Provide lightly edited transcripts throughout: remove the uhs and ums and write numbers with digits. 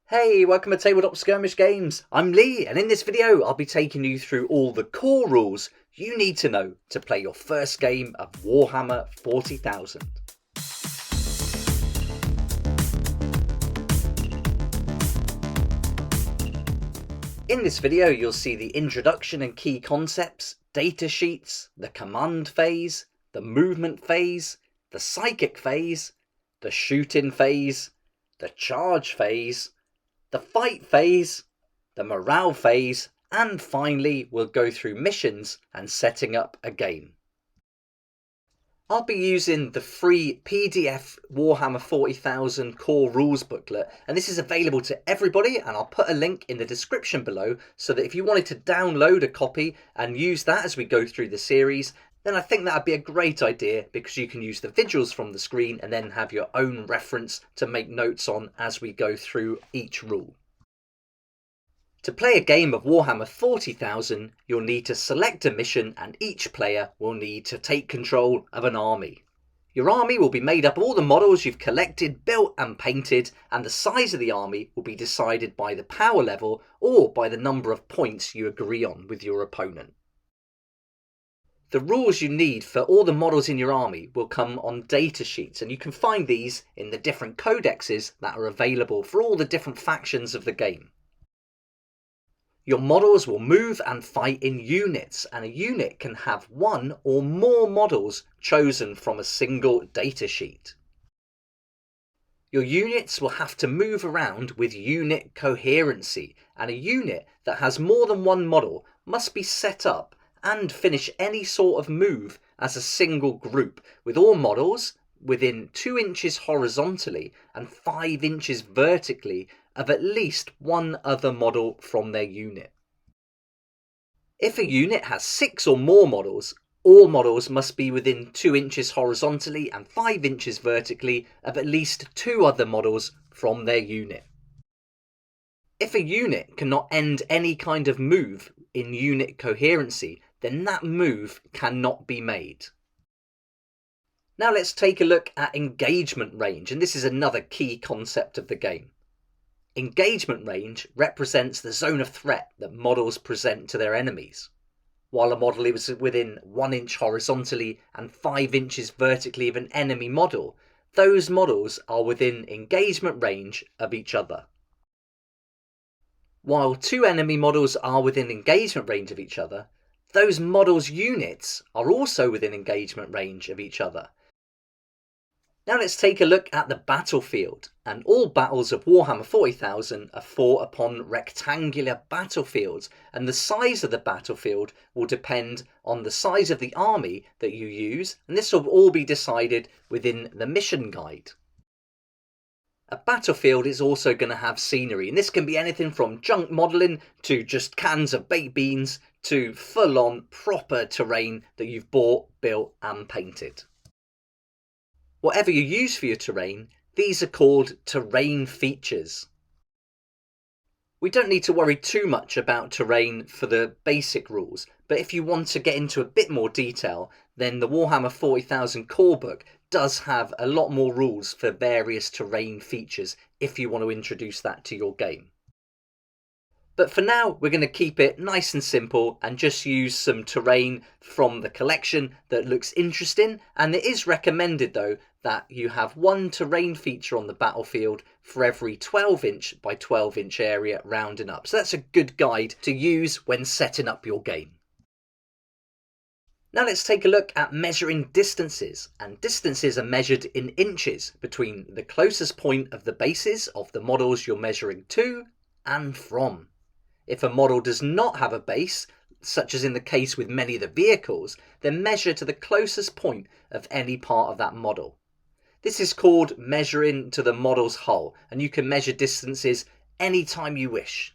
Hey, welcome to Tabletop Skirmish Games. I'm Lee, and in this video I'll be taking you through all the core rules you need to know to play your first game of Warhammer 40,000. In this video you'll see the introduction and key concepts, data sheets, the command phase, the movement phase, the psychic phase, the shoot-in phase, the charge phase, the fight phase, the morale phase, and finally we'll go through missions and setting up a game. I'll be using the free PDF Warhammer 40,000 core rules booklet, and this is available to everybody, and I'll put a link in the description below so that if you wanted to download a copy and use that as we go through the series, then I think that would be a great idea because you can use the visuals from the screen and then have your own reference to make notes on as we go through each rule. To play a game of Warhammer 40,000, you'll need to select a mission and each player will need to take control of an army. Your army will be made up of all the models you've collected, built and painted, and the size of the army will be decided by the power level or by the number of points you agree on with your opponent. The rules you need for all the models in your army will come on data sheets, and you can find these in the different codexes that are available for all the different factions of the game. Your models will move and fight in units, and a unit can have one or more models chosen from a single data sheet. Your units will have to move around with unit coherency, and a unit that has more than one model must be set up and finish any sort of move as a single group, with all models within 2 inches horizontally and 5 inches vertically of at least one other model from their unit. If a unit has 6 or more models, all models must be within 2 inches horizontally and 5 inches vertically of at least 2 other models from their unit. If a unit cannot end any kind of move in unit coherency, then that move cannot be made. Now let's take a look at engagement range, and this is another key concept of the game. Engagement range represents the zone of threat that models present to their enemies. While a model is within 1 inch horizontally and 5 inches vertically of an enemy model, those models are within engagement range of each other. While 2 enemy models are within engagement range of each other, those models' units are also within engagement range of each other. Now let's take a look at the battlefield, and all battles of Warhammer 40,000 are fought upon rectangular battlefields, and the size of the battlefield will depend on the size of the army that you use, and this will all be decided within the mission guide. A battlefield is also going to have scenery, and this can be anything from junk modelling to just cans of baked beans to full-on proper terrain that you've bought, built and painted. Whatever you use for your terrain, these are called terrain features. We don't need to worry too much about terrain for the basic rules, but if you want to get into a bit more detail, then the Warhammer 40,000 core book does have a lot more rules for various terrain features if you want to introduce that to your game. But for now, we're going to keep it nice and simple and just use some terrain from the collection that looks interesting. And it is recommended though that you have one terrain feature on the battlefield for every 12-inch by 12-inch area rounding up. So that's a good guide to use when setting up your game. Now let's take a look at measuring distances, and distances are measured in inches between the closest point of the bases of the models you're measuring to and from. If a model does not have a base, such as in the case with many of the vehicles, then measure to the closest point of any part of that model. This is called measuring to the model's hull, and you can measure distances anytime you wish.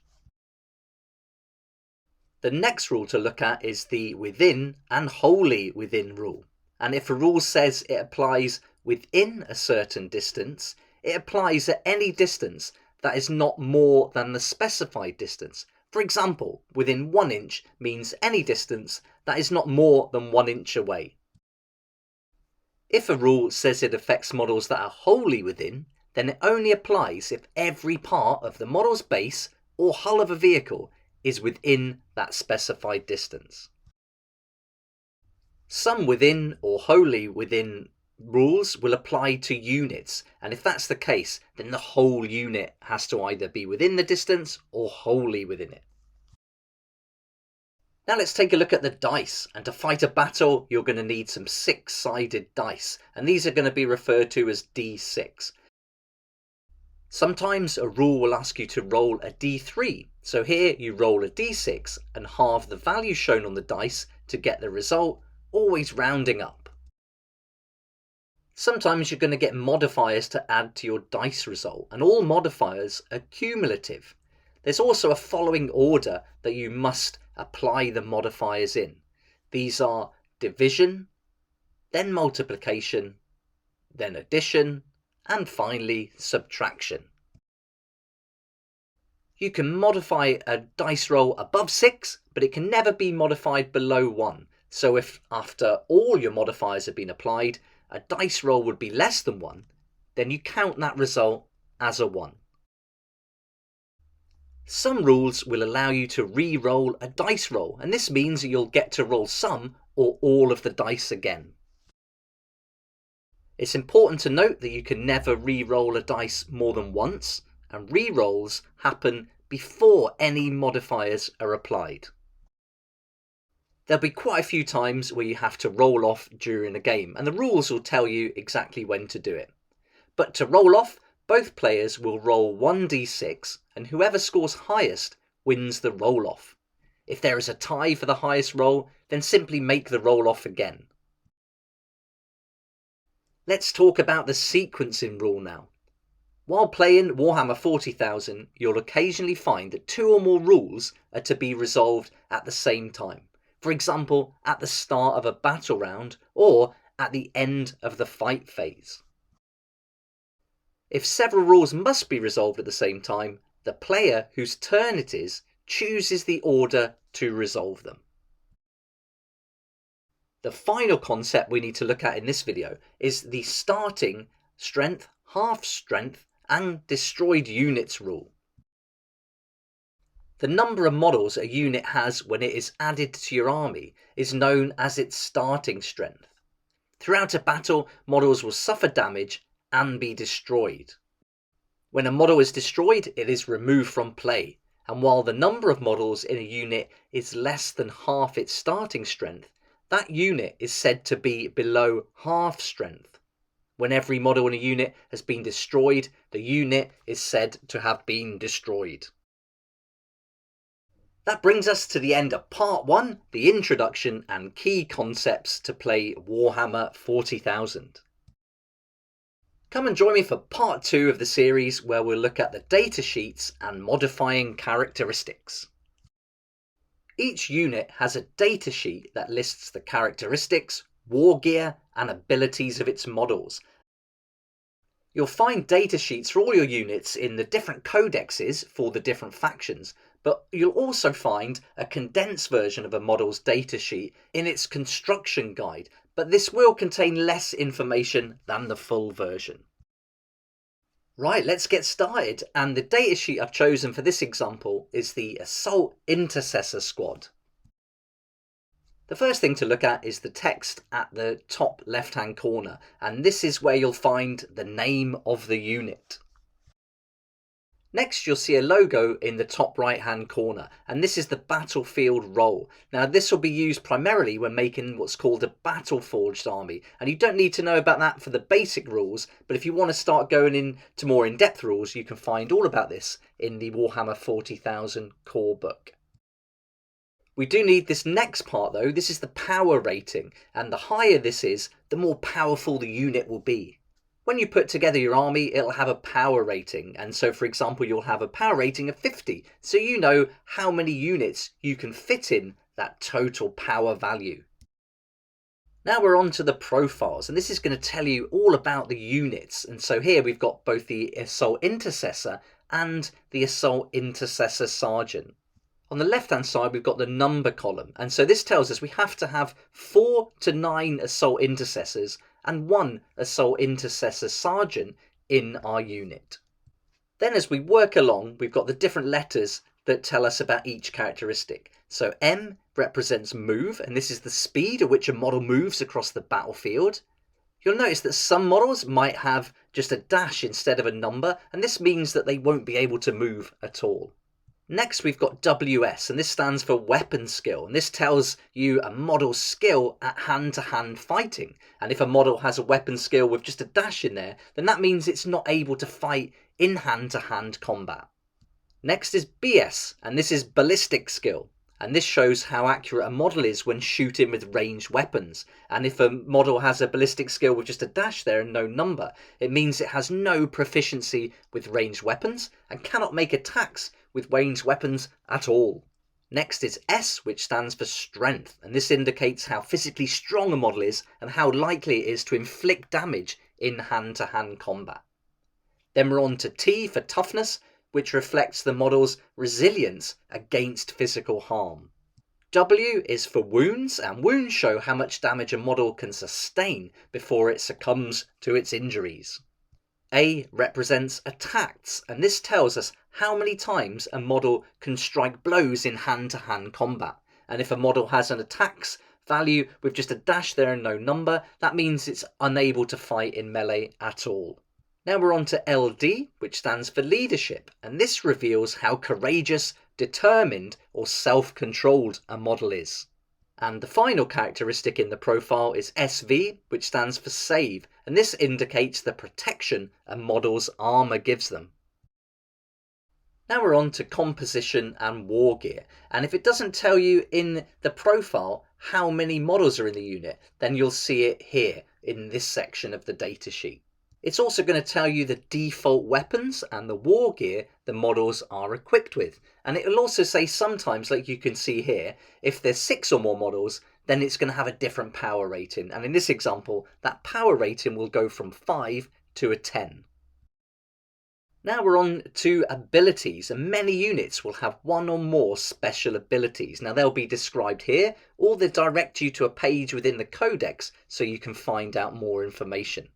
The next rule to look at is the within and wholly within rule. And if a rule says it applies within a certain distance, it applies at any distance that is not more than the specified distance. For example, within 1 inch means any distance that is not more than 1 inch away. If a rule says it affects models that are wholly within, then it only applies if every part of the model's base or hull of a vehicle is within that specified distance. Some within or wholly within rules will apply to units, and if that's the case, then the whole unit has to either be within the distance or wholly within it. Now let's take a look at the dice, and to fight a battle you're going to need some 6-sided dice, and these are going to be referred to as D6. Sometimes a rule will ask you to roll a D3, so here you roll a D6 and halve the value shown on the dice to get the result, always rounding up. Sometimes you're going to get modifiers to add to your dice result, and all modifiers are cumulative. There's also a following order that you must apply the modifiers in. These are division, then multiplication, then addition, and finally subtraction. You can modify a dice roll above 6, but it can never be modified below 1. So if after all your modifiers have been applied, a dice roll would be less than 1, then you count that result as a 1. Some rules will allow you to re-roll a dice roll, and this means that you'll get to roll some or all of the dice again. It's important to note that you can never re-roll a dice more than once, and re-rolls happen before any modifiers are applied. There'll be quite a few times where you have to roll off during a game, and the rules will tell you exactly when to do it. But to roll off, both players will roll 1d6, and whoever scores highest wins the roll off. If there is a tie for the highest roll, then simply make the roll off again. Let's talk about the sequencing rule now. While playing Warhammer 40,000, you'll occasionally find that 2 or more rules are to be resolved at the same time. For example, at the start of a battle round or at the end of the fight phase. If several rules must be resolved at the same time, the player whose turn it is chooses the order to resolve them. The final concept we need to look at in this video is the starting, strength, half strength, and destroyed units rule. The number of models a unit has when it is added to your army is known as its starting strength. Throughout a battle, models will suffer damage and be destroyed. When a model is destroyed, it is removed from play, and while the number of models in a unit is less than half its starting strength, that unit is said to be below half strength. When every model in a unit has been destroyed, the unit is said to have been destroyed. That brings us to the end of part 1, the introduction and key concepts to play Warhammer 40,000. Come and join me for part 2 of the series, where we'll look at the datasheets and modifying characteristics. Each unit has a datasheet that lists the characteristics, war gear and abilities of its models. You'll find datasheets for all your units in the different codexes for the different factions, but you'll also find a condensed version of a model's datasheet in its construction guide, but this will contain less information than the full version. Right, let's get started, and the datasheet I've chosen for this example is the Assault Intercessor Squad. The first thing to look at is the text at the top left hand corner, and this is where you'll find the name of the unit. Next, you'll see a logo in the top right hand corner, and this is the battlefield role. Now this will be used primarily when making what's called a battle forged army, and you don't need to know about that for the basic rules, but if you want to start going into more in-depth rules, you can find all about this in the Warhammer 40,000 core book. We do need this next part though. This is the power rating, and the higher this is, the more powerful the unit will be. When you put together your army, it'll have a power rating, and so for example you'll have a power rating of 50, so you know how many units you can fit in that total power value. Now we're on to the profiles, and this is going to tell you all about the units, and so here we've got both the Assault Intercessor and the Assault Intercessor Sergeant. On the left hand side we've got the number column, and so this tells us we have to have 4 to 9 Assault Intercessors and 1 Assault Intercessor Sergeant in our unit. Then as we work along, we've got the different letters that tell us about each characteristic. So M represents move, and this is the speed at which a model moves across the battlefield. You'll notice that some models might have just a dash instead of a number, and this means that they won't be able to move at all. Next we've got WS, and this stands for weapon skill, and this tells you a model's skill at hand-to-hand fighting. And if a model has a weapon skill with just a dash in there, then that means it's not able to fight in hand-to-hand combat. Next is BS, and this is ballistic skill. And this shows how accurate a model is when shooting with ranged weapons. And if a model has a ballistic skill with just a dash there and no number, it means it has no proficiency with ranged weapons and cannot make attacks with ranged weapons at all. Next is S, which stands for strength, and this indicates how physically strong a model is and how likely it is to inflict damage in hand-to-hand combat. Then we're on to T for toughness, which reflects the model's resilience against physical harm. W is for wounds, and wounds show how much damage a model can sustain before it succumbs to its injuries. A represents attacks, and this tells us how many times a model can strike blows in hand-to-hand combat. And if a model has an attacks value with just a dash there and no number, that means it's unable to fight in melee at all. Now we're on to LD, which stands for leadership, and this reveals how courageous, determined, or self-controlled a model is. And the final characteristic in the profile is SV, which stands for save, and this indicates the protection a model's armour gives them. Now we're on to composition and war gear, and if it doesn't tell you in the profile how many models are in the unit, then you'll see it here in this section of the datasheet. It's also going to tell you the default weapons and the war gear the models are equipped with. And it will also say sometimes, like you can see here, if there's 6 or more models, then it's going to have a different power rating. And in this example, that power rating will go from 5 to a 10. Now we're on to abilities, and many units will have one or more special abilities. Now they'll be described here, or they direct you to a page within the codex so you can find out more information.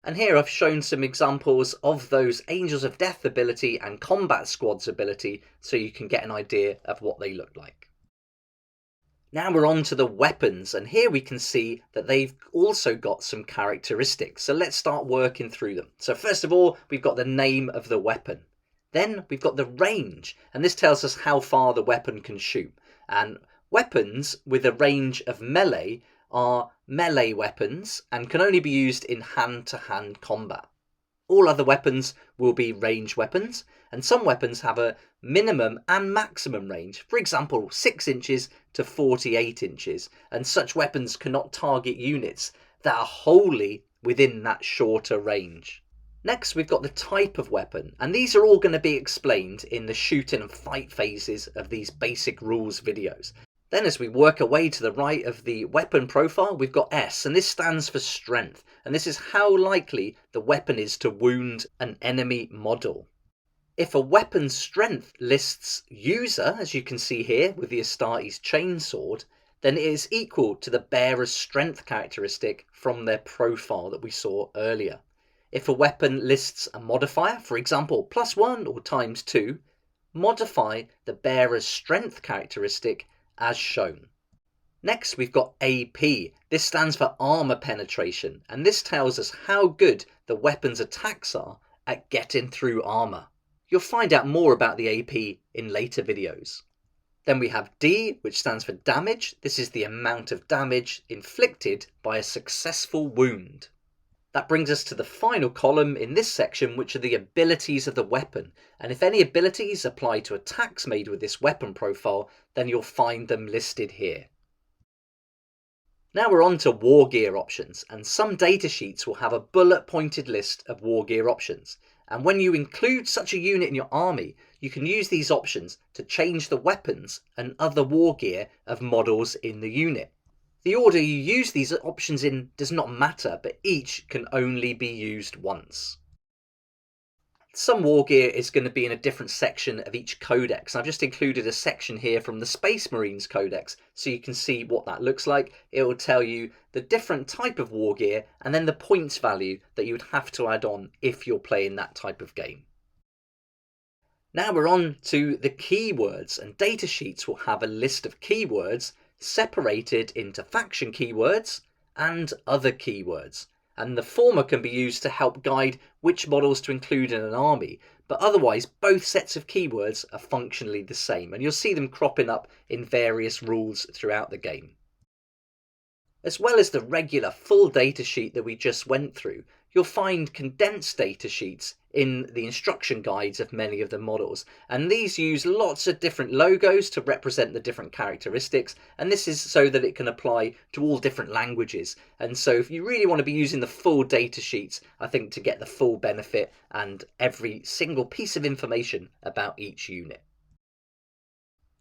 And here I've shown some examples of those Angels of Death ability and Combat Squads ability so you can get an idea of what they look like. Now we're on to the weapons, and here we can see that they've also got some characteristics. So let's start working through them. So first of all, we've got the name of the weapon. Then we've got the range, and this tells us how far the weapon can shoot. And weapons with a range of melee are melee weapons and can only be used in hand-to-hand combat. All other weapons will be ranged weapons, and some weapons have a minimum and maximum range, for example 6 inches to 48 inches, and such weapons cannot target units that are wholly within that shorter range. Next we've got the type of weapon, and these are all going to be explained in the shooting and fight phases of these basic rules videos. Then as we work our way to the right of the weapon profile, we've got S, and this stands for strength, and this is how likely the weapon is to wound an enemy model. If a weapon's strength lists user, as you can see here with the Astartes chainsword, then it is equal to the bearer's strength characteristic from their profile that we saw earlier. If a weapon lists a modifier, for example +1 or ×2, modify the bearer's strength characteristic as shown. Next we've got AP. This stands for armor penetration, and this tells us how good the weapon's attacks are at getting through armor. You'll find out more about the AP in later videos. Then we have D, which stands for damage. This is the amount of damage inflicted by a successful wound. That brings us to the final column in this section, which are the abilities of the weapon. And if any abilities apply to attacks made with this weapon profile, then you'll find them listed here. Now we're on to war gear options, and some datasheets will have a bullet-pointed list of war gear options. And when you include such a unit in your army, you can use these options to change the weapons and other war gear of models in the unit. The order you use these options in does not matter, but each can only be used once. Some war gear is going to be in a different section of each codex. I've just included a section here from the Space Marines codex so you can see what that looks like. It will tell you the different type of war gear and then the points value that you would have to add on if you're playing that type of game. Now we're on to the keywords, and datasheets will have a list of keywords separated into faction keywords and other keywords. And the former can be used to help guide which models to include in an army, but otherwise both sets of keywords are functionally the same, and you'll see them cropping up in various rules throughout the game. As well as the regular full datasheet that we just went through, you'll find condensed datasheets in the instruction guides of many of the models, and these use lots of different logos to represent the different characteristics, and this is so that it can apply to all different languages. And so if you really want to be using the full datasheets, I think, to get the full benefit and every single piece of information about each unit.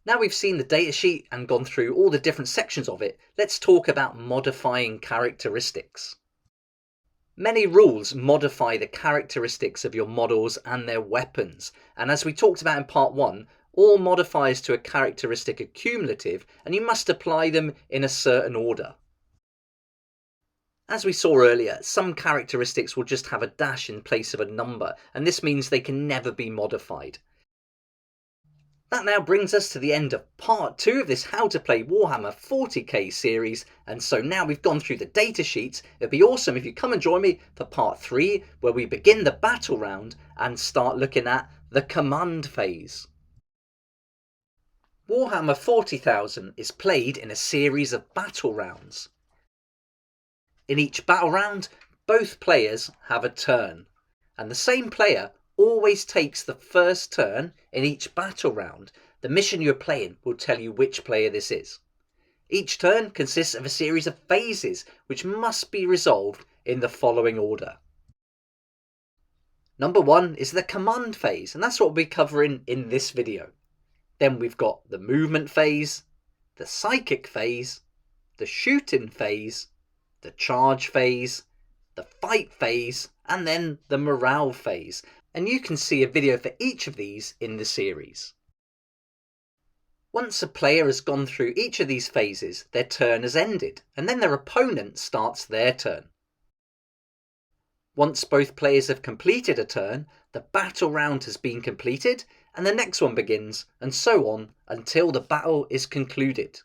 Now we've seen the datasheet and gone through all the different sections of it, let's talk about modifying characteristics. Many rules modify the characteristics of your models and their weapons, and as we talked about in part 1, all modifiers to a characteristic are cumulative and you must apply them in a certain order. As we saw earlier, some characteristics will just have a dash in place of a number, and this means they can never be modified. That now brings us to the end of part 2 of this How to Play Warhammer 40k series, and so now we've gone through the data sheets. It'd be awesome if you come and join me for part 3, where we begin the battle round and start looking at the command phase. Warhammer 40,000 is played in a series of battle rounds. In each battle round, both players have a turn, and the same player always takes the first turn in each battle round. The mission you're playing will tell you which player this is. Each turn consists of a series of phases which must be resolved in the following order. Number 1 is the command phase, and that's what we'll be covering in this video. Then we've got the movement phase, the psychic phase, the shooting phase, the charge phase, the fight phase, and then the morale phase. And you can see a video for each of these in the series. Once a player has gone through each of these phases, their turn has ended, and then their opponent starts their turn. Once both players have completed a turn, the battle round has been completed, and the next one begins, and so on until the battle is concluded.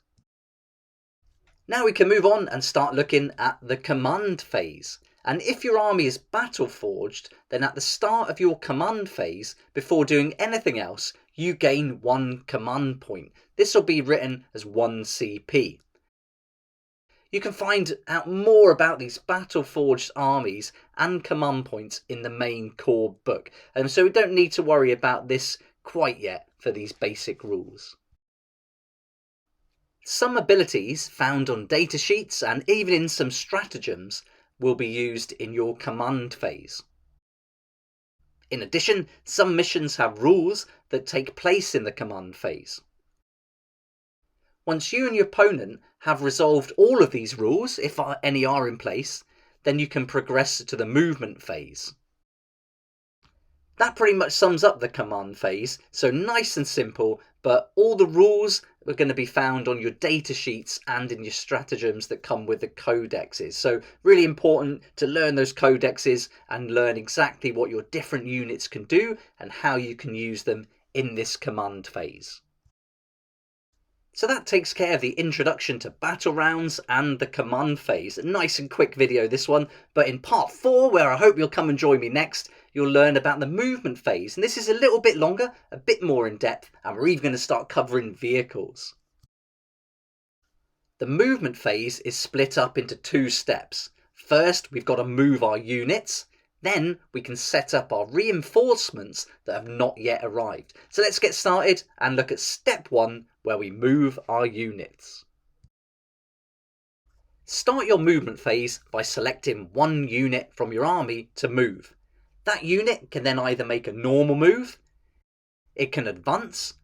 Now we can move on and start looking at the command phase. And if your army is battle forged, then at the start of your command phase, before doing anything else, you gain 1 command point. This will be written as 1 CP. You can find out more about these battle forged armies and command points in the main core book, and so we don't need to worry about this quite yet for these basic rules. Some abilities found on datasheets and even in some stratagems will be used in your command phase. In addition, some missions have rules that take place in the command phase. Once you and your opponent have resolved all of these rules, if any are in place, then you can progress to the movement phase. That pretty much sums up the command phase, so nice and simple, but all the rules are going to be found on your data sheets and in your stratagems that come with the codexes. So really important to learn those codexes and learn exactly what your different units can do and how you can use them in this command phase. So that takes care of the introduction to battle rounds and the command phase. A nice and quick video this one, but in part 4, where I hope you'll come and join me next, you'll learn about the movement phase, and this is a little bit longer, a bit more in depth, and we're even going to start covering vehicles. The movement phase is split up into 2 steps. First, we've got to move our units. Then we can set up our reinforcements that have not yet arrived. So let's get started and look at step 1, where we move our units. Start your movement phase by selecting 1 unit from your army to move. That unit can then either make a normal move, it can advance,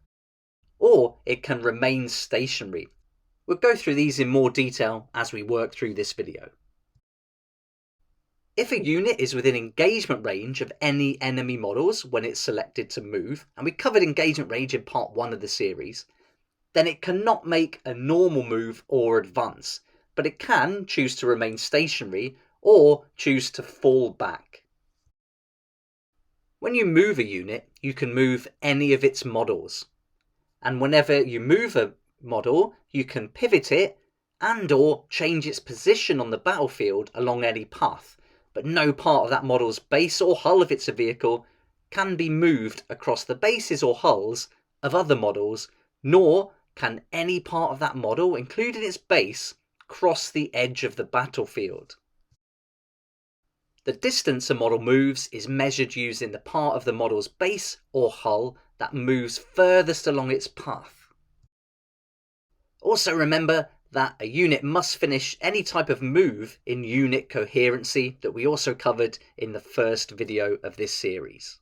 or it can remain stationary. We'll go through these in more detail as we work through this video. If a unit is within engagement range of any enemy models when it's selected to move, and we covered engagement range in part 1 of the series, then it cannot make a normal move or advance, but it can choose to remain stationary or choose to fall back. When you move a unit, you can move any of its models. And whenever you move a model, you can pivot it and or change its position on the battlefield along any path, but no part of that model's base or hull if it's a vehicle can be moved across the bases or hulls of other models, nor can any part of that model, including its base, cross the edge of the battlefield. The distance a model moves is measured using the part of the model's base or hull that moves furthest along its path. Also remember that a unit must finish any type of move in unit coherency that we also covered in the first video of this series.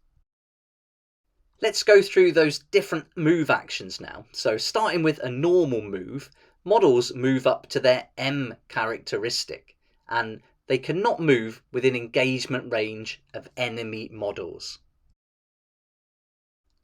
Let's go through those different move actions now. So starting with a normal move, models move up to their M characteristic, and they cannot move within engagement range of enemy models.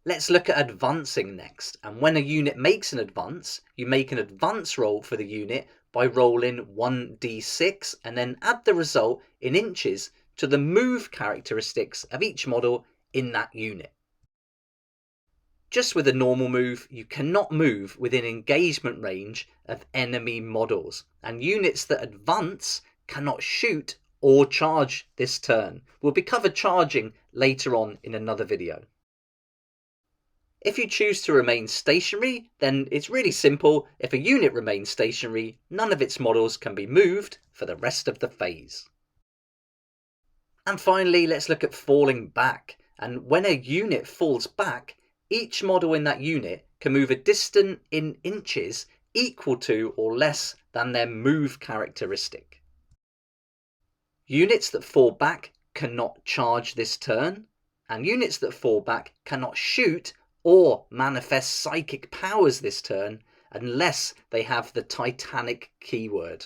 Let's look at advancing next, and when a unit makes an advance, you make an advance roll for the unit by rolling 1d6 and then add the result in inches to the move characteristics of each model in that unit. Just with a normal move, you cannot move within engagement range of enemy models, and units that advance cannot shoot or charge this turn. We'll be covered charging later on in another video. If you choose to remain stationary, then it's really simple. If a unit remains stationary, none of its models can be moved for the rest of the phase. And finally, let's look at falling back. And when a unit falls back, each model in that unit can move a distance in inches equal to or less than their move characteristic. Units that fall back cannot charge this turn, and units that fall back cannot shoot or manifest psychic powers this turn unless they have the Titanic keyword.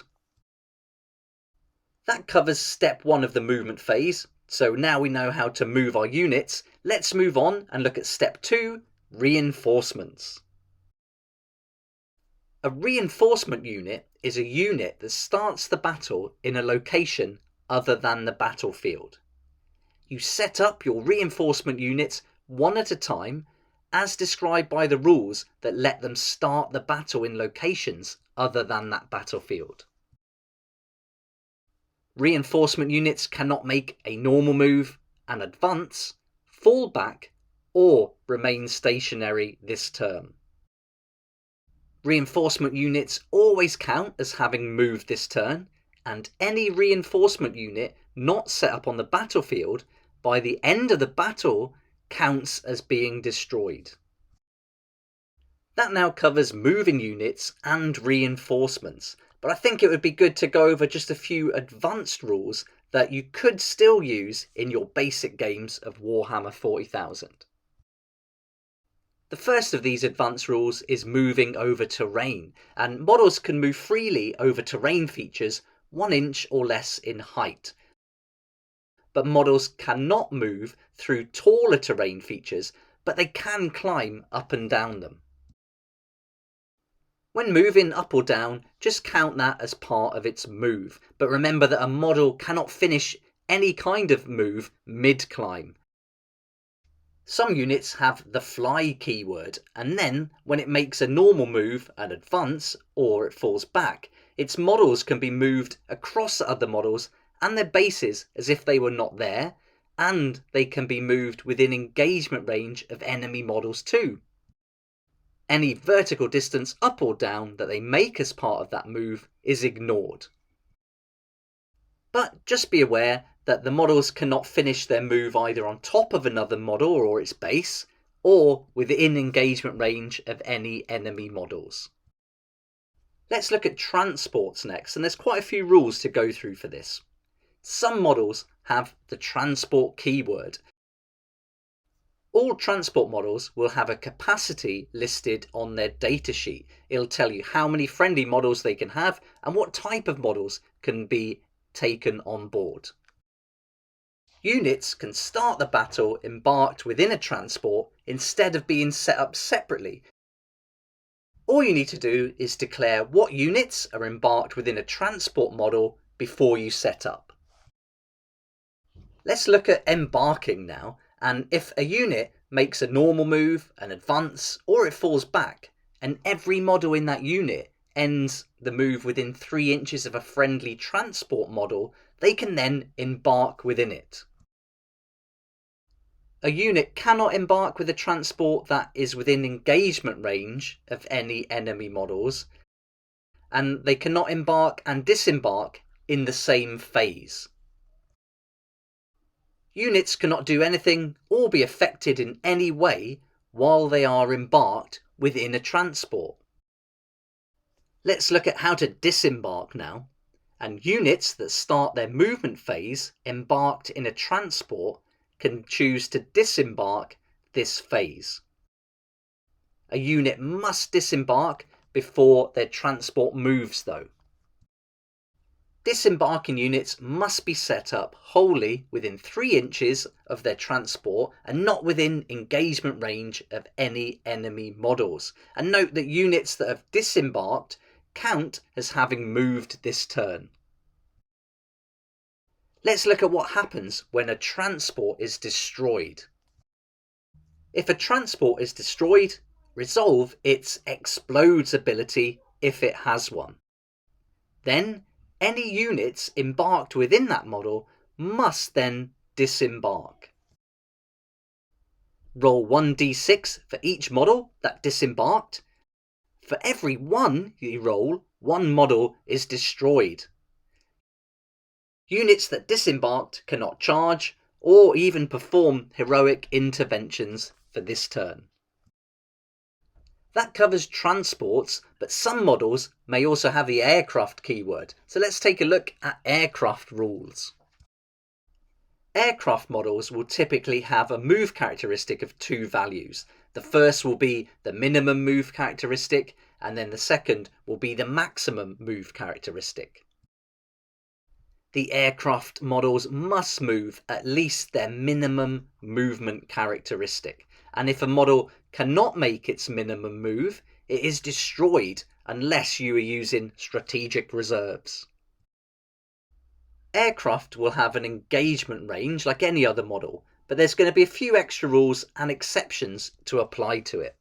That covers step 1 of the movement phase, so now we know how to move our units. Let's move on and look at step 2, reinforcements. A reinforcement unit is a unit that starts the battle in a location other than the battlefield. You set up your reinforcement units one at a time as described by the rules that let them start the battle in locations other than that battlefield. Reinforcement units cannot make a normal move, an advance, fall back, or remain stationary this turn. Reinforcement units always count as having moved this turn, and any reinforcement unit not set up on the battlefield by the end of the battle counts as being destroyed. That now covers moving units and reinforcements, but I think it would be good to go over just a few advanced rules that you could still use in your basic games of Warhammer 40,000. The first of these advanced rules is moving over terrain, and models can move freely over terrain features 1 inch or less in height. But models cannot move through taller terrain features, but they can climb up and down them. When moving up or down, just count that as part of its move, but remember that a model cannot finish any kind of move mid-climb. Some units have the fly keyword, and then when it makes a normal move, an advance, or it falls back, its models can be moved across other models and their bases as if they were not there, and they can be moved within engagement range of enemy models too. Any vertical distance up or down that they make as part of that move is ignored. But just be aware that the models cannot finish their move either on top of another model or its base, or within engagement range of any enemy models. Let's look at transports next, and there's quite a few rules to go through for this. Some models have the transport keyword. All transport models will have a capacity listed on their datasheet. It'll tell you how many friendly models they can have and what type of models can be taken on board. Units can start the battle embarked within a transport instead of being set up separately. All you need to do is declare what units are embarked within a transport model before you set up. Let's look at embarking now, and if a unit makes a normal move, an advance, or it falls back, and every model in that unit ends the move within 3 inches of a friendly transport model, they can then embark within it. A unit cannot embark with a transport that is within engagement range of any enemy models, and they cannot embark and disembark in the same phase. Units cannot do anything or be affected in any way while they are embarked within a transport. Let's look at how to disembark now. And units that start their movement phase embarked in a transport can choose to disembark this phase. A unit must disembark before their transport moves though. Disembarking units must be set up wholly within 3 inches of their transport and not within engagement range of any enemy models. And note that units that have disembarked count as having moved this turn. Let's look at what happens when a transport is destroyed. If a transport is destroyed, resolve its explodes ability if it has one. Then any units embarked within that model must then disembark. Roll 1d6 for each model that disembarked. For every 1 you roll, 1 model is destroyed. Units that disembarked cannot charge or even perform heroic interventions for this turn. That covers transports, but some models may also have the aircraft keyword. So let's take a look at aircraft rules. Aircraft models will typically have a move characteristic of 2 values. The first will be the minimum move characteristic, and then the second will be the maximum move characteristic. The aircraft models must move at least their minimum movement characteristic. And if a model cannot make its minimum move, it is destroyed unless you are using strategic reserves. Aircraft will have an engagement range like any other model, but there's going to be a few extra rules and exceptions to apply to it.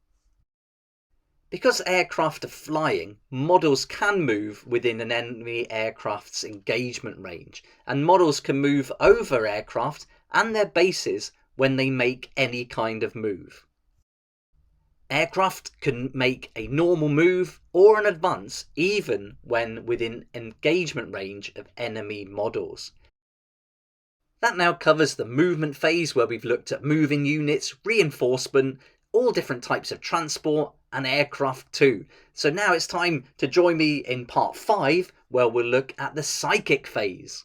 Because aircraft are flying, models can move within an enemy aircraft's engagement range, and models can move over aircraft and their bases when they make any kind of move. Aircraft can make a normal move or an advance even when within engagement range of enemy models. That now covers the movement phase, where we've looked at moving units, reinforcement, all different types of transport, and aircraft too. So now it's time to join me in part 5, where we'll look at the psychic phase.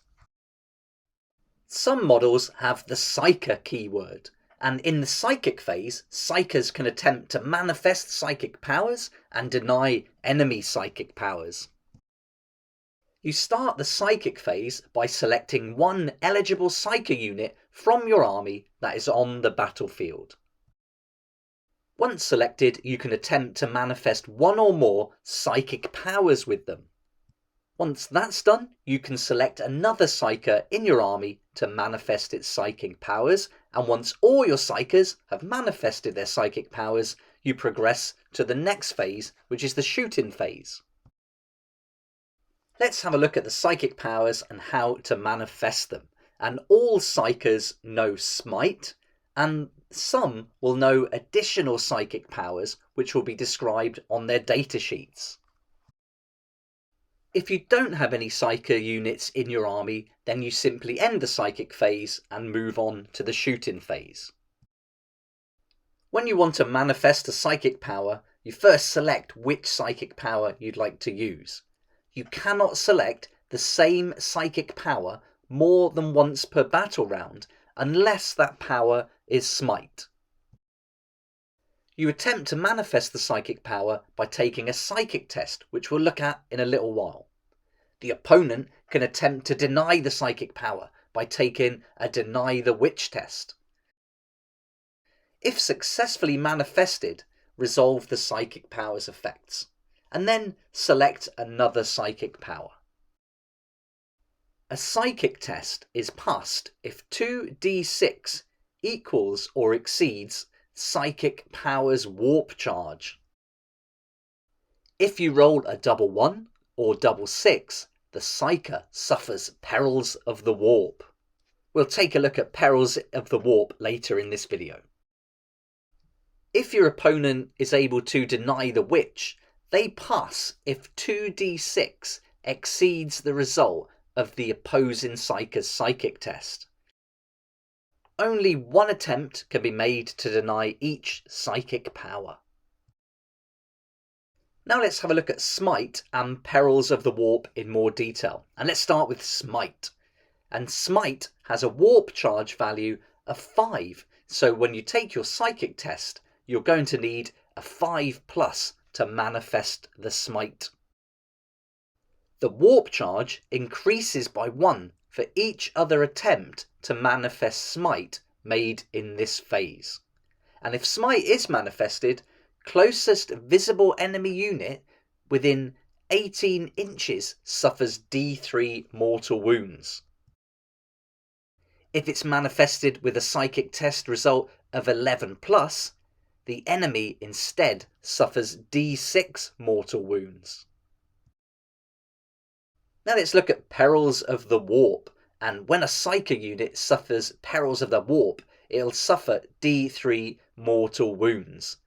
Some models have the psyker keyword, and in the psychic phase, psykers can attempt to manifest psychic powers and deny enemy psychic powers. You start the psychic phase by selecting 1 eligible psyker unit from your army that is on the battlefield. Once selected, you can attempt to manifest 1 or more psychic powers with them. Once that's done, you can select another psyker in your army to manifest its psychic powers, and once all your psykers have manifested their psychic powers, you progress to the next phase, which is the shooting phase. Let's have a look at the psychic powers and how to manifest them. And all psykers know Smite, and some will know additional psychic powers which will be described on their datasheets. If you don't have any psyker units in your army, then you simply end the psychic phase and move on to the shooting phase. When you want to manifest a psychic power, you first select which psychic power you'd like to use. You cannot select the same psychic power more than once per battle round, unless that power is Smite. You attempt to manifest the psychic power by taking a psychic test, which we'll look at in a little while. The opponent can attempt to deny the psychic power by taking a Deny the Witch test. If successfully manifested, resolve the psychic power's effects, and then select another psychic power. A psychic test is passed if 2d6 equals or exceeds psychic power's warp charge. If you roll a double 1 or double 6, the psyker suffers perils of the warp. We'll take a look at perils of the warp later in this video. If your opponent is able to deny the witch, they pass if 2d6 exceeds the result of the opposing psyker's psychic test. Only one attempt can be made to deny each psychic power. Now let's have a look at Smite and Perils of the Warp in more detail. And let's start with Smite. And Smite has a warp charge value of 5. So when you take your psychic test, you're going to need a 5+ to manifest the Smite. The warp charge increases by 1 for each other attempt to manifest Smite made in this phase. And if Smite is manifested, closest visible enemy unit within 18 inches suffers D3 mortal wounds. If it's manifested with a psychic test result of 11+, the enemy instead suffers D6 mortal wounds. Now let's look at Perils of the Warp, and when a psyker unit suffers Perils of the Warp, it'll suffer D3 mortal wounds.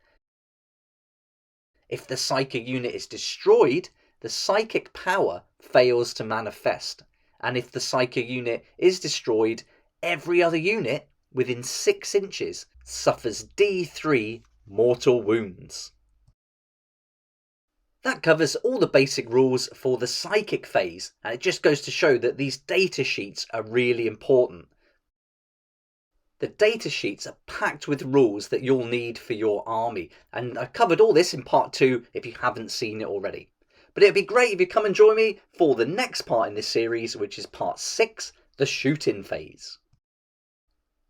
If the psyker unit is destroyed, the psychic power fails to manifest, and if the psyker unit is destroyed, every other unit within 6 inches suffers D3 mortal wounds. That covers all the basic rules for the psychic phase, and it just goes to show that these data sheets are really important. The data sheets are packed with rules that you'll need for your army, and I've covered all this in part 2 if you haven't seen it already. But it'd be great if you come and join me for the next part in this series, which is part 6, the shooting phase.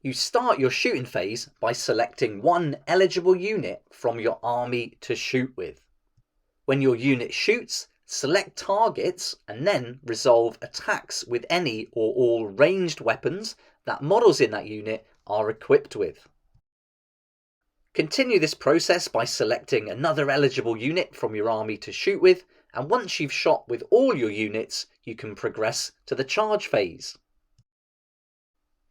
You start your shooting phase by selecting one eligible unit from your army to shoot with. When your unit shoots, select targets and then resolve attacks with any or all ranged weapons that models in that unit are equipped with. Continue this process by selecting another eligible unit from your army to shoot with, and once you've shot with all your units, you can progress to the charge phase.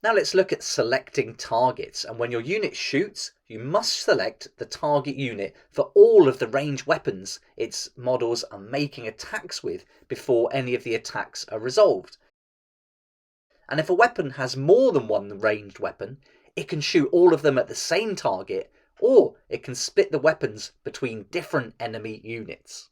Now let's look at selecting targets, and when your unit shoots, you must select the target unit for all of the ranged weapons its models are making attacks with before any of the attacks are resolved. And if a weapon has more than one ranged weapon, it can shoot all of them at the same target, or it can split the weapons between different enemy units.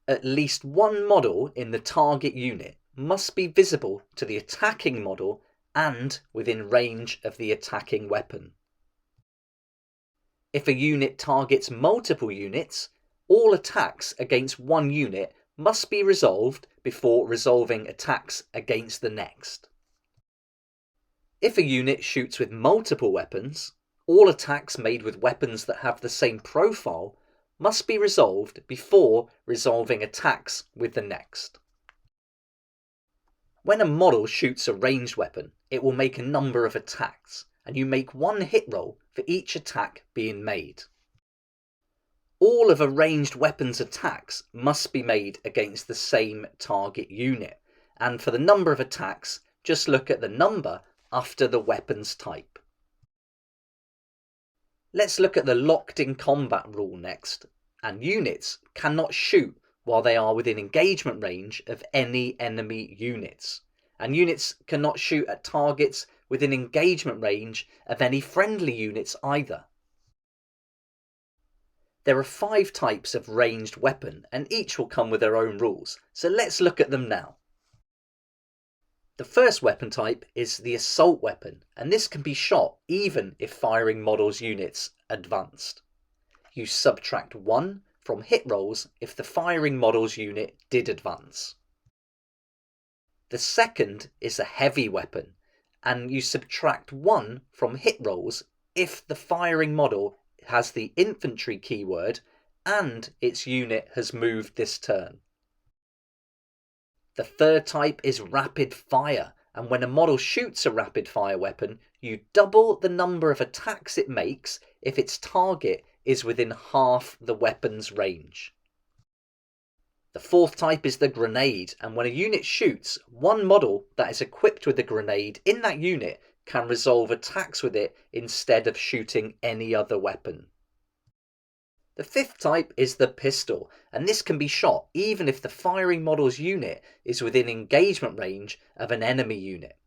At least one model in the target unit must be visible to the attacking model and within range of the attacking weapon. If a unit targets multiple units, all attacks against one unit must be resolved before resolving attacks against the next. If a unit shoots with multiple weapons, all attacks made with weapons that have the same profile must be resolved before resolving attacks with the next. When a model shoots a ranged weapon, it will make a number of attacks, and you make one hit roll for each attack being made. All of a ranged weapon's attacks must be made against the same target unit, and for the number of attacks, just look at the number after the weapon's type. Let's look at the locked in combat rule next, and units cannot shoot while they are within engagement range of any enemy units, and units cannot shoot at targets within engagement range of any friendly units either. There are 5 types of ranged weapon, and each will come with their own rules, so let's look at them now. The first weapon type is the assault weapon, and this can be shot even if firing models units advanced. You subtract 1 from hit rolls if the firing models unit did advance. The second is a heavy weapon, and you subtract 1 from hit rolls if the firing model has the infantry keyword and its unit has moved this turn. The third type is rapid fire, and when a model shoots a rapid fire weapon, you double the number of attacks it makes if its target is within half the weapon's range. The fourth type is the grenade, and when a unit shoots, one model that is equipped with a grenade in that unit can resolve attacks with it instead of shooting any other weapon. The fifth type is the pistol, and this can be shot even if the firing model's unit is within engagement range of an enemy unit,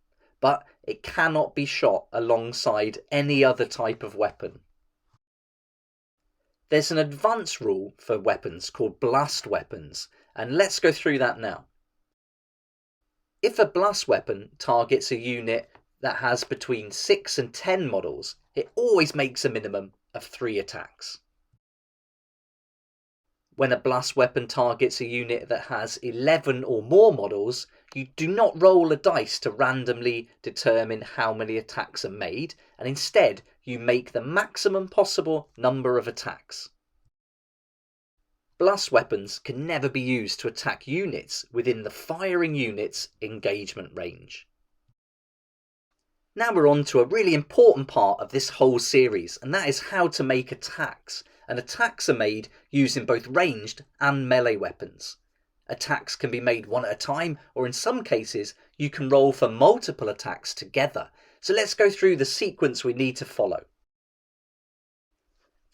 but it cannot be shot alongside any other type of weapon. There's an advanced rule for weapons called blast weapons, and let's go through that now. If a blast weapon targets a unit that has between 6 and 10 models, it always makes a minimum of 3 attacks. When a blast weapon targets a unit that has 11 or more models, you do not roll a dice to randomly determine how many attacks are made, and instead you make the maximum possible number of attacks. Blast weapons can never be used to attack units within the firing unit's engagement range. Now we're on to a really important part of this whole series, and that is how to make attacks. And attacks are made using both ranged and melee weapons. Attacks can be made one at a time, or in some cases you can roll for multiple attacks together. So let's go through the sequence we need to follow.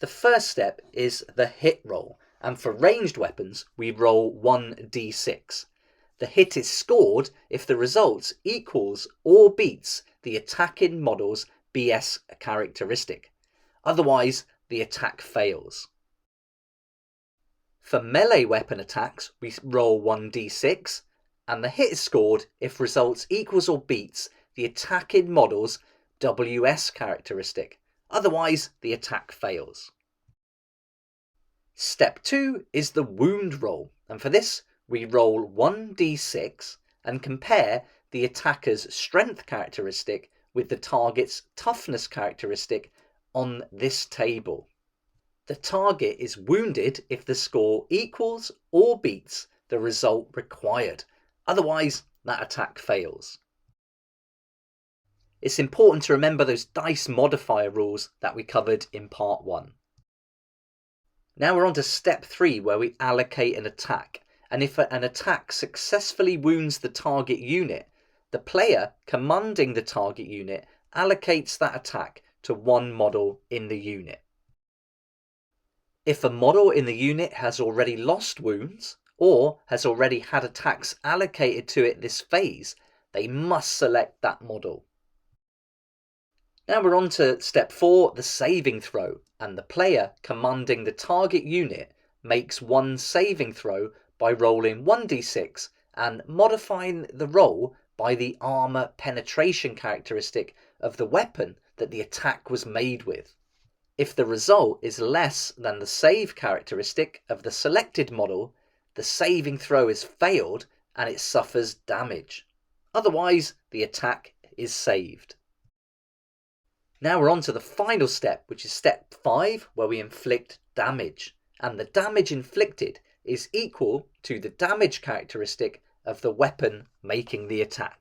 The first step is the hit roll, and for ranged weapons we roll 1d6. The hit is scored if the result equals or beats the attacking model's BS characteristic. Otherwise, the attack fails. For melee weapon attacks, we roll 1d6, and the hit is scored if results equals or beats the attacking model's WS characteristic. Otherwise, the attack fails. Step 2 is the wound roll, and for this we roll 1d6 and compare the attacker's strength characteristic with the target's toughness characteristic on this table. The target is wounded if the score equals or beats the result required. Otherwise, that attack fails. It's important to remember those dice modifier rules that we covered in part 1. Now we're on to step 3, where we allocate an attack, and if an attack successfully wounds the target unit, the player commanding the target unit allocates that attack to one model in the unit. If a model in the unit has already lost wounds, or has already had attacks allocated to it this phase, they must select that model. Now we're on to step 4, the saving throw, and the player commanding the target unit makes one saving throw by rolling 1d6 and modifying the roll by the armor penetration characteristic of the weapon that the attack was made with. If the result is less than the save characteristic of the selected model, the saving throw is failed and it suffers damage. Otherwise, the attack is saved. Now we're on to the final step, which is step 5, where we inflict damage, and the damage inflicted is equal to the damage characteristic of the weapon making the attack.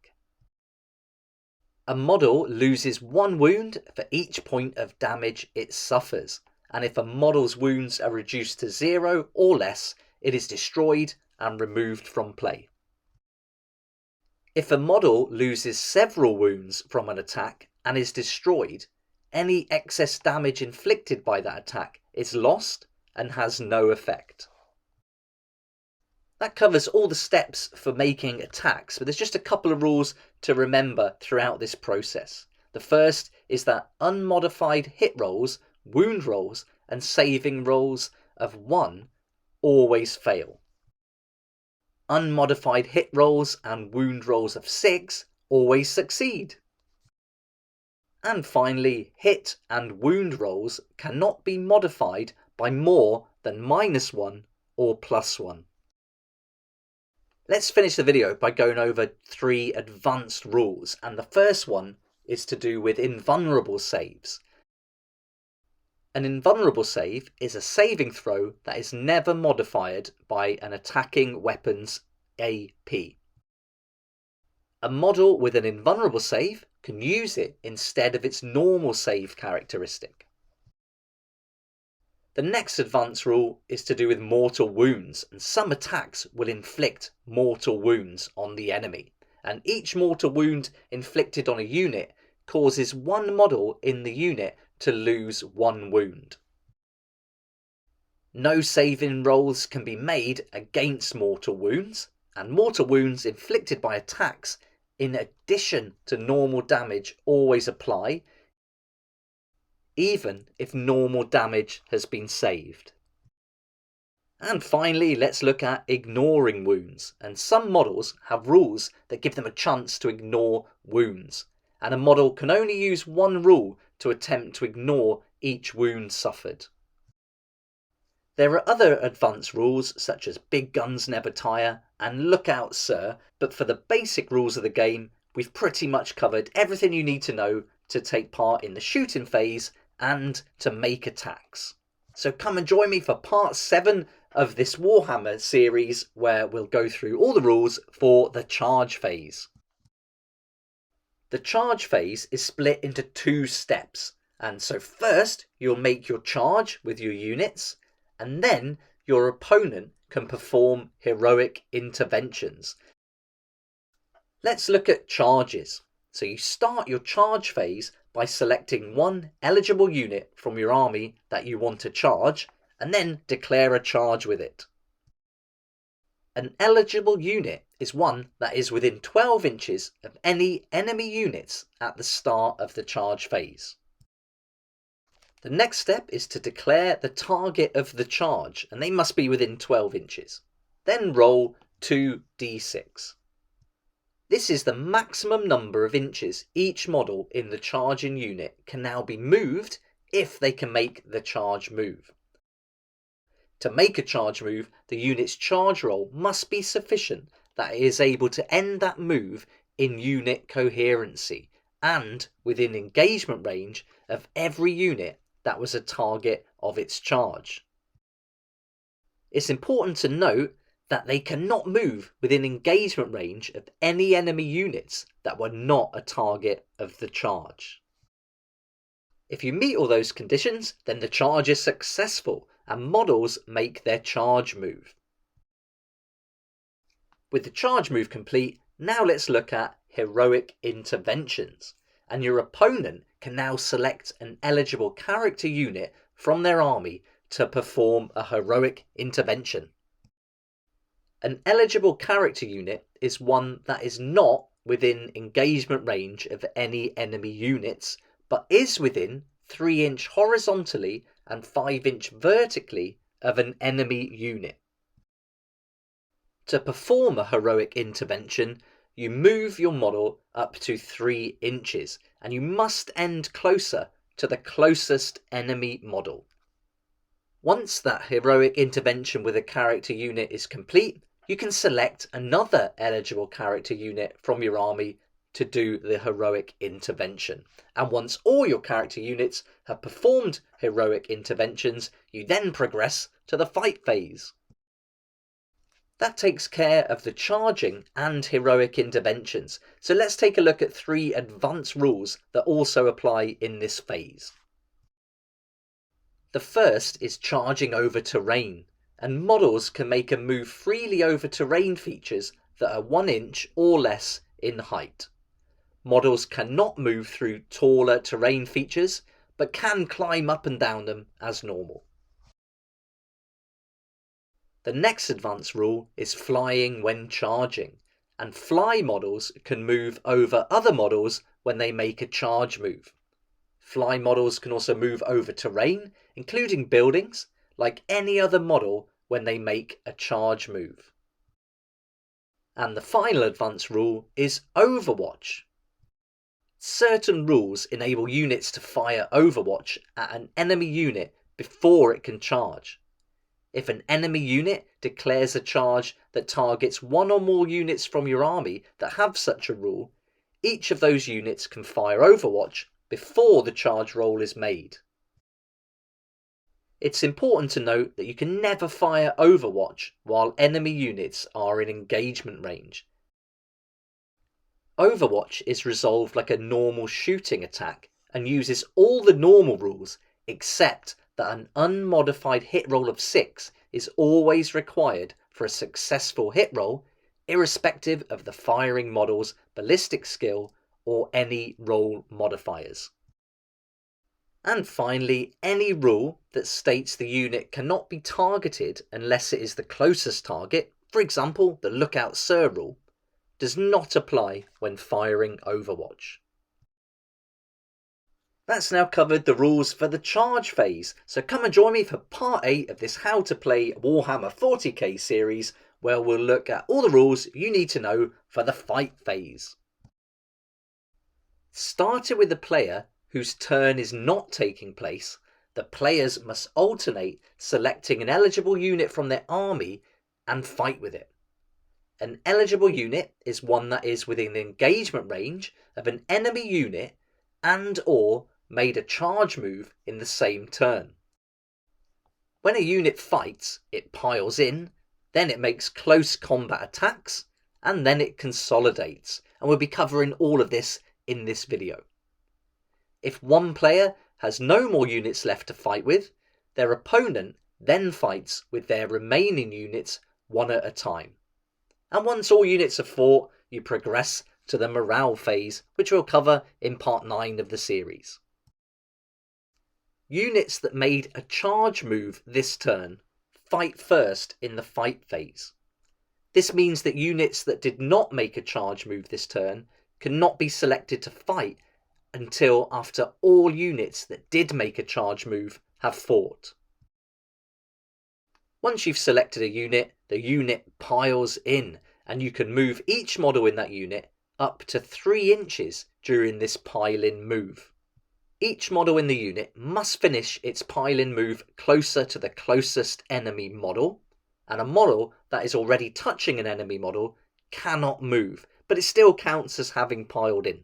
A model loses 1 wound for each point of damage it suffers, and if a model's wounds are reduced to 0 or less, it is destroyed and removed from play. If a model loses several wounds from an attack and is destroyed, any excess damage inflicted by that attack is lost and has no effect. That covers all the steps for making attacks, but there's just a couple of rules to remember throughout this process. The first is that unmodified hit rolls, wound rolls, and saving rolls of 1 always fail. Unmodified hit rolls and wound rolls of 6 always succeed. And finally, hit and wound rolls cannot be modified by more than -1 or +1. Let's finish the video by going over 3 advanced rules, and the first one is to do with invulnerable saves. An invulnerable save is a saving throw that is never modified by an attacking weapon's AP. A model with an invulnerable save can use it instead of its normal save characteristic. The next advanced rule is to do with mortal wounds, and some attacks will inflict mortal wounds on the enemy, and each mortal wound inflicted on a unit causes one model in the unit to lose 1 wound. No saving rolls can be made against mortal wounds, and mortal wounds inflicted by attacks in addition to normal damage always apply, even if normal damage has been saved. And finally, let's look at ignoring wounds, and some models have rules that give them a chance to ignore wounds, and a model can only use one rule to attempt to ignore each wound suffered. There are other advanced rules such as big guns never tire and look out sir, but for the basic rules of the game we've pretty much covered everything you need to know to take part in the shooting phase and to make attacks. So come and join me for part 7 of this Warhammer series where we'll go through all the rules for the charge phase. The charge phase is split into 2 steps, and so first you'll make your charge with your units, and then your opponent can perform heroic interventions. Let's look at charges. So you start your charge phase by selecting one eligible unit from your army that you want to charge, and then declare a charge with it. An eligible unit is one that is within 12 inches of any enemy units at the start of the charge phase. The next step is to declare the target of the charge, and they must be within 12 inches. Then roll 2d6. This is the maximum number of inches each model in the charging unit can now be moved if they can make the charge move. To make a charge move, the unit's charge roll must be sufficient that it is able to end that move in unit coherency and within engagement range of every unit that was a target of its charge. It's important to note that they cannot move within engagement range of any enemy units that were not a target of the charge. If you meet all those conditions, then the charge is successful and models make their charge move. With the charge move complete, now let's look at heroic interventions, and your opponent can now select an eligible character unit from their army to perform a heroic intervention. An eligible character unit is one that is not within engagement range of any enemy units, but is within 3 inch horizontally and 5 inch vertically of an enemy unit. To perform a heroic intervention, you move your model up to 3 inches, and you must end closer to the closest enemy model. Once that heroic intervention with a character unit is complete, you can select another eligible character unit from your army to do the heroic intervention. And once all your character units have performed heroic interventions, you then progress to the fight phase. That takes care of the charging and heroic interventions. So let's take a look at 3 advanced rules that also apply in this phase. The first is charging over terrain, and models can make a move freely over terrain features that are 1 inch or less in height. Models cannot move through taller terrain features, but can climb up and down them as normal. The next advanced rule is flying when charging, and fly models can move over other models when they make a charge move. Fly models can also move over terrain, including buildings, like any other model when they make a charge move. And the final advanced rule is Overwatch. Certain rules enable units to fire Overwatch at an enemy unit before it can charge. If an enemy unit declares a charge that targets one or more units from your army that have such a rule, each of those units can fire Overwatch before the charge roll is made. It's important to note that you can never fire Overwatch while enemy units are in engagement range. Overwatch is resolved like a normal shooting attack and uses all the normal rules, except that an unmodified hit roll of 6 is always required for a successful hit roll, irrespective of the firing model's ballistic skill or any roll modifiers. And finally, any rule that states the unit cannot be targeted unless it is the closest target, for example the Lookout Sir rule, does not apply when firing Overwatch. That's now covered the rules for the charge phase, so come and join me for part 8 of this How to Play Warhammer 40k series, where we'll look at all the rules you need to know for the fight phase. Starting with the player whose turn is not taking place, the players must alternate selecting an eligible unit from their army and fight with it. An eligible unit is one that is within engagement range of an enemy unit and or made a charge move in the same turn. When a unit fights, it piles in, then it makes close combat attacks, and then it consolidates, and we'll be covering all of this in this video. If one player has no more units left to fight with, their opponent then fights with their remaining units one at a time. And once all units are fought, you progress to the morale phase, which we'll cover in part 9 of the series. Units that made a charge move this turn fight first in the fight phase. This means that units that did not make a charge move this turn cannot be selected to fight until after all units that did make a charge move have fought. Once you've selected a unit, the unit piles in, and you can move each model in that unit up to 3 inches during this pile-in move. Each model in the unit must finish its pile-in move closer to the closest enemy model, and a model that is already touching an enemy model cannot move, but it still counts as having piled in.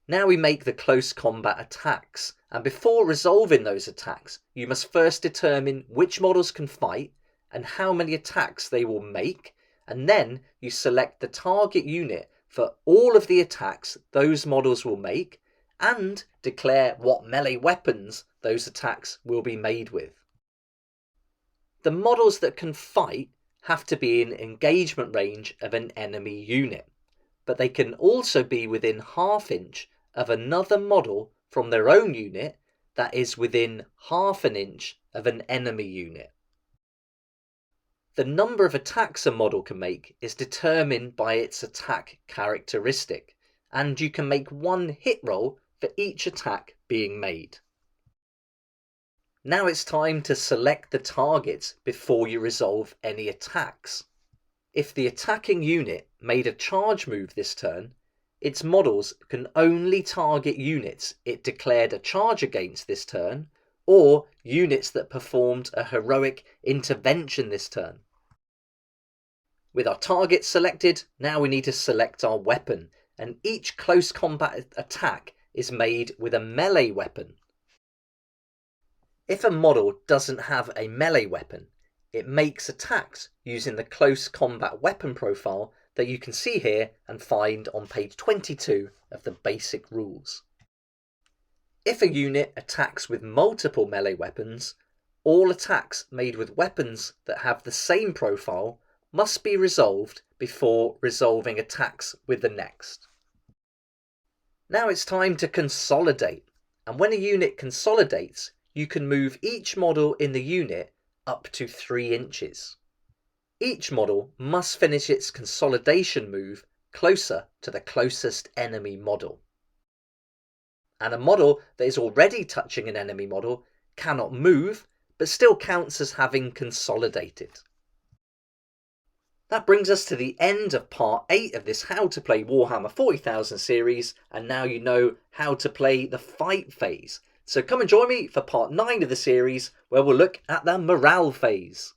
Now we make the close combat attacks, and before resolving those attacks, you must first determine which models can fight and how many attacks they will make, and then you select the target unit for all of the attacks those models will make, and declare what melee weapons those attacks will be made with. The models that can fight have to be in engagement range of an enemy unit, but they can also be within ½ inch of another model from their own unit that is within ½ inch of an enemy unit. The number of attacks a model can make is determined by its attack characteristic, and you can make one hit roll for each attack being made. Now it's time to select the targets before you resolve any attacks. If the attacking unit made a charge move this turn, its models can only target units it declared a charge against this turn, or units that performed a heroic intervention this turn. With our target selected, now we need to select our weapon, and each close combat attack is made with a melee weapon. If a model doesn't have a melee weapon, it makes attacks using the close combat weapon profile that you can see here and find on page 22 of the basic rules. If a unit attacks with multiple melee weapons, all attacks made with weapons that have the same profile must be resolved before resolving attacks with the next. Now it's time to consolidate, and when a unit consolidates, you can move each model in the unit up to 3 inches. Each model must finish its consolidation move closer to the closest enemy model. And a model that is already touching an enemy model cannot move, but still counts as having consolidated. That brings us to the end of part 8 of this How to Play Warhammer 40,000 series, and now you know how to play the fight phase. So come and join me for part 9 of the series, where we'll look at the morale phase.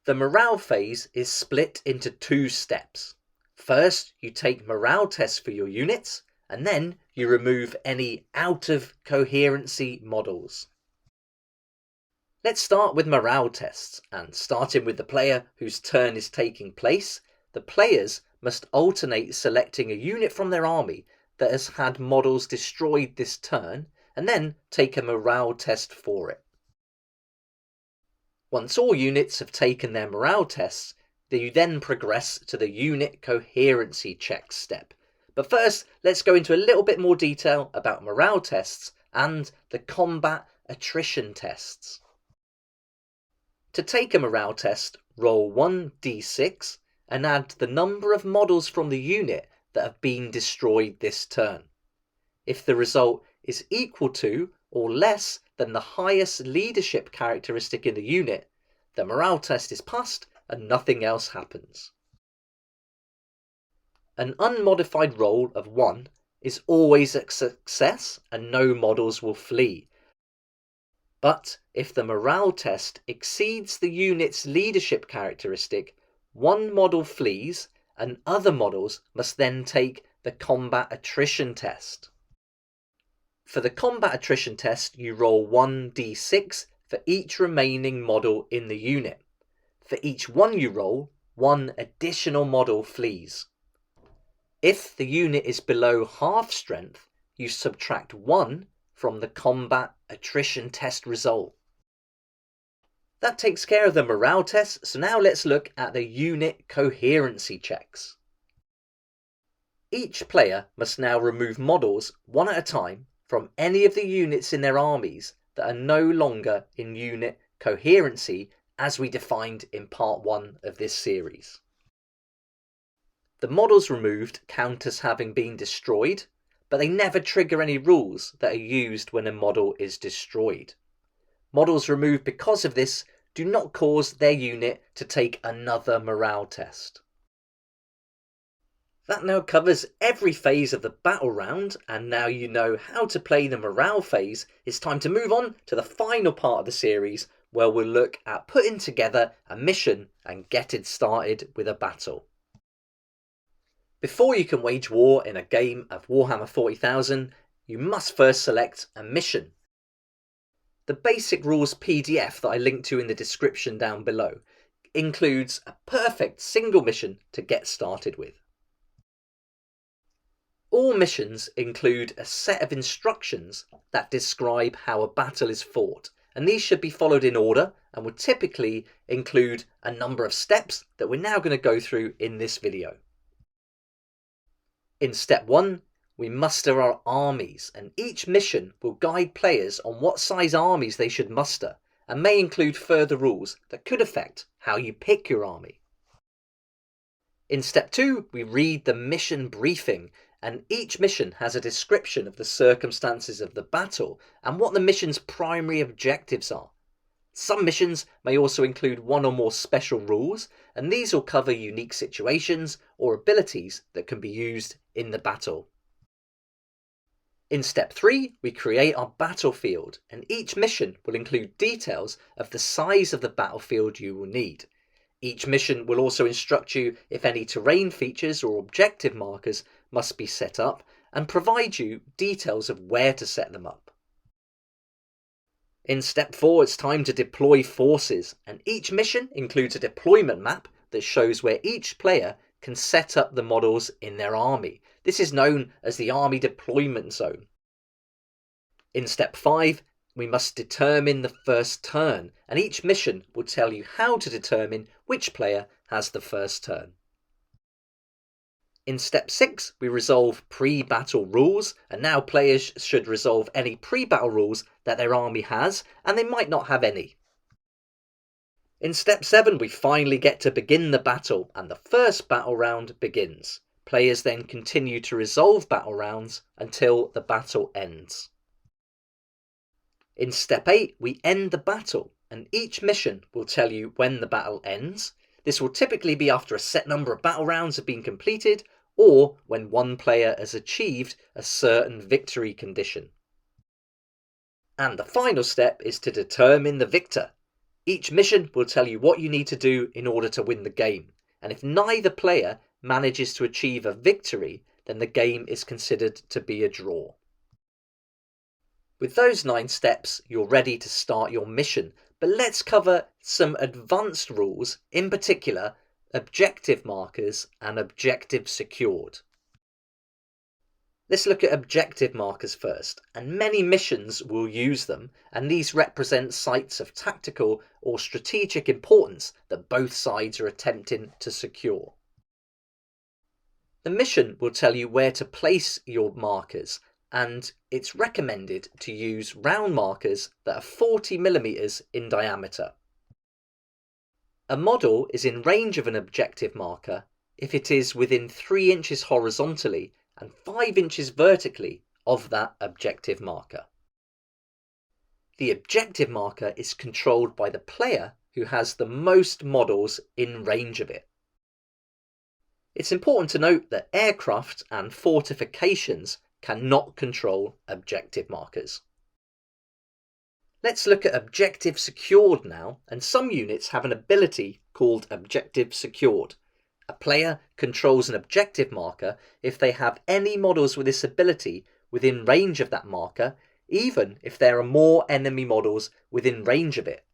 The morale phase is split into 2 steps. First, you take morale tests for your units, and then you remove any out of coherency models. Let's start with morale tests, and starting with the player whose turn is taking place, the players must alternate selecting a unit from their army that has had models destroyed this turn, and then take a morale test for it. Once all units have taken their morale tests, you then progress to the unit coherency checks step. But first, let's go into a little bit more detail about morale tests and the combat attrition tests. To take a morale test, roll 1d6 and add the number of models from the unit that have been destroyed this turn. If the result is equal to or less than the highest leadership characteristic in the unit, the morale test is passed and nothing else happens. An unmodified roll of 1 is always a success and no models will flee. But if the morale test exceeds the unit's leadership characteristic, 1 model flees and other models must then take the combat attrition test. For the combat attrition test, you roll 1d6 for each remaining model in the unit. For each 1 you roll, 1 additional model flees. If the unit is below half strength, you subtract 1 from the combat attrition test result. That takes care of the morale test, so now let's look at the unit coherency checks. Each player must now remove models one at a time from any of the units in their armies that are no longer in unit coherency as we defined in part 1 of this series. The models removed count as having been destroyed, but they never trigger any rules that are used when a model is destroyed. Models removed because of this do not cause their unit to take another morale test. That now covers every phase of the battle round, and now you know how to play the morale phase, it's time to move on to the final part of the series, where we'll look at putting together a mission and getting started with a battle. Before you can wage war in a game of Warhammer 40,000, you must first select a mission. The basic rules PDF that I linked to in the description down below includes a perfect single mission to get started with. All missions include a set of instructions that describe how a battle is fought, and these should be followed in order and would typically include a number of steps that we're now going to go through in this video. In step 1, we muster our armies, and each mission will guide players on what size armies they should muster, and may include further rules that could affect how you pick your army. In step 2, we read the mission briefing, and each mission has a description of the circumstances of the battle and what the mission's primary objectives are. Some missions may also include 1 or more special rules, and these will cover unique situations or abilities that can be used in the battle. In step 3, we create our battlefield, and each mission will include details of the size of the battlefield you will need. Each mission will also instruct you if any terrain features or objective markers must be set up, and provide you details of where to set them up. In step 4, it's time to deploy forces, and each mission includes a deployment map that shows where each player can set up the models in their army. This is known as the Army Deployment Zone. In step 5, we must determine the first turn, and each mission will tell you how to determine which player has the first turn. In step 6, we resolve pre-battle rules, and now players should resolve any pre-battle rules that their army has, and they might not have any. In step 7, we finally get to begin the battle, and the first battle round begins. Players then continue to resolve battle rounds until the battle ends. In step 8, we end the battle, and each mission will tell you when the battle ends. This will typically be after a set number of battle rounds have been completed, or when one player has achieved a certain victory condition. And the final step is to determine the victor. Each mission will tell you what you need to do in order to win the game, and if neither player manages to achieve a victory, then the game is considered to be a draw. With those 9 steps, you're ready to start your mission, but let's cover some advanced rules, in particular objective markers and objective secured. Let's look at objective markers first, and many missions will use them, and these represent sites of tactical or strategic importance that both sides are attempting to secure. The mission will tell you where to place your markers, and it's recommended to use round markers that are 40mm in diameter. A model is in range of an objective marker if it is within 3 inches horizontally and 5 inches vertically of that objective marker. The objective marker is controlled by the player who has the most models in range of it. It's important to note that aircraft and fortifications cannot control objective markers. Let's look at objective secured now, and some units have an ability called objective secured. A player controls an objective marker if they have any models with this ability within range of that marker, even if there are more enemy models within range of it.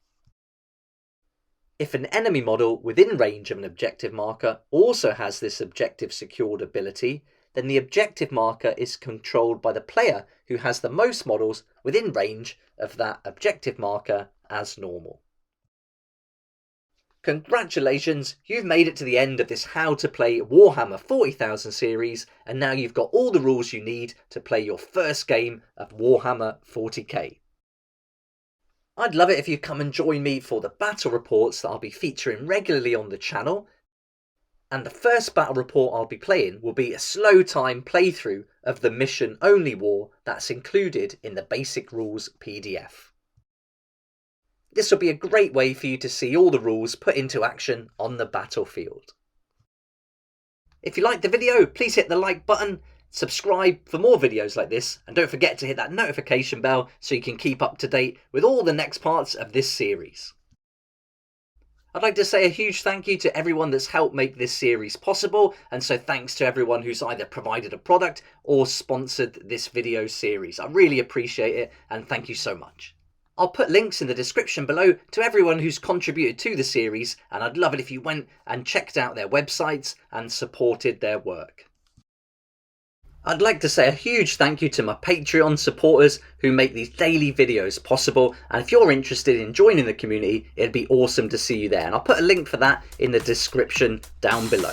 If an enemy model within range of an objective marker also has this objective secured ability, then the objective marker is controlled by the player who has the most models within range of that objective marker as normal. Congratulations, you've made it to the end of this How to Play Warhammer 40,000 series, and now you've got all the rules you need to play your first game of Warhammer 40k. I'd love it if you come and join me for the battle reports that I'll be featuring regularly on the channel, and the first battle report I'll be playing will be a slow time playthrough of the mission only war that's included in the Basic Rules PDF. This will be a great way for you to see all the rules put into action on the battlefield. If you liked the video, please hit the like button, subscribe for more videos like this, and don't forget to hit that notification bell so you can keep up to date with all the next parts of this series. I'd like to say a huge thank you to everyone that's helped make this series possible, and so thanks to everyone who's either provided a product or sponsored this video series. I really appreciate it, and thank you so much. I'll put links in the description below to everyone who's contributed to the series, and I'd love it if you went and checked out their websites and supported their work. I'd like to say a huge thank you to my Patreon supporters who make these daily videos possible, and if you're interested in joining the community, it'd be awesome to see you there, and I'll put a link for that in the description down below.